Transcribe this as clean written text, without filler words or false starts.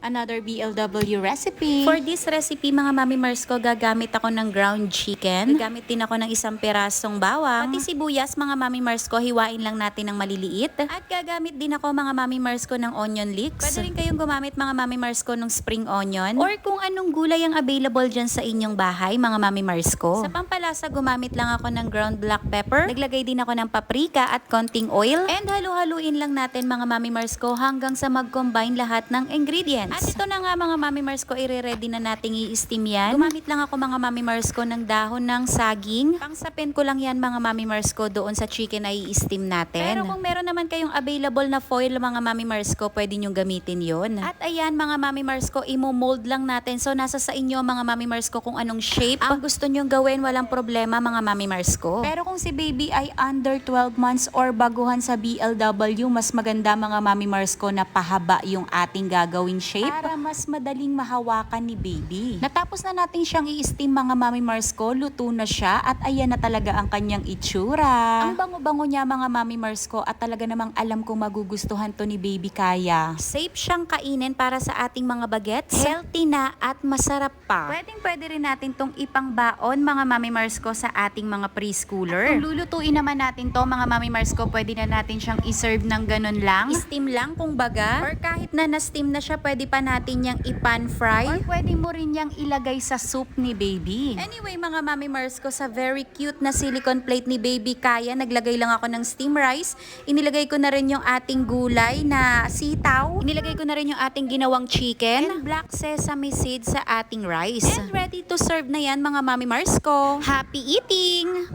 Another BLW recipe. For this recipe, mga Mami Mars ko, gagamit ako ng ground chicken. Gagamit din ako ng isang pirasong bawang. Pati sibuyas, mga Mami Mars ko, hiwain lang natin ng maliliit. At gagamit din ako, mga Mami Mars ko, ng onion leeks. Pwede rin kayong gumamit, mga Mami Mars ko, ng spring onion. Or kung anong gulay ang available dyan sa inyong bahay, mga Mami Mars ko. Sa pampalasa, gumamit lang ako ng ground black pepper. Naglagay din ako ng paprika at konting oil. And halu-haluin lang natin, mga Mami Mars ko, hanggang sa mag-combine lahat ng ingredients. At ito na nga, mga Mami Mars ko, i-ready na nating i-steam yan. Gumamit lang ako, mga Mami Mars ko, ng dahon ng saging. Pangsapin ko lang yan, mga Mami Mars ko, doon sa chicken na i-steam natin. Pero kung meron naman kayong available na foil, mga Mami Mars ko, pwede nyong gamitin yon. At ayan, mga Mami Mars ko, imo-mold lang natin. So nasa sa inyo, mga Mami Mars ko, kung anong shape ang gusto nyong gawin, walang problema, mga Mami Mars ko. Pero kung si baby ay under 12 months or baguhan sa BLW, mas maganda, mga Mami Mars ko, na pahaba yung ating gagawing shape para mas madaling mahawakan ni baby. Natapos na natin siyang i-steam, mga Mami Mars ko, luto na siya at ayan na talaga ang kanyang itsura. Ang bango-bango niya, mga Mami Mars ko, at talaga namang alam kong magugustuhan to ni baby Kaya. Safe siyang kainin para sa ating mga bagets. Healthy na at masarap pa. Pwede rin natin tong ipangbaon, mga Mami Mars ko, sa ating mga preschooler. Kung lulutuin naman natin to, mga Mami Mars ko, pwede na natin siyang iserve ng ganun lang. Steam lang kung baga. Or kahit na na-steam na siya, pwede pa natin yang i-pan fry. Or pwede mo rin yang ilagay sa soup ni baby. Anyway, mga Mami Mars ko, sa very cute na silicone plate ni baby Kaya, naglagay lang ako ng steam rice. Inilagay ko na rin yung ating gulay na sitaw. Inilagay ko na rin yung ating ginawang chicken. And black sesame seeds sa ating rice. And ready to serve na yan, mga Mami Mars ko. Happy eating!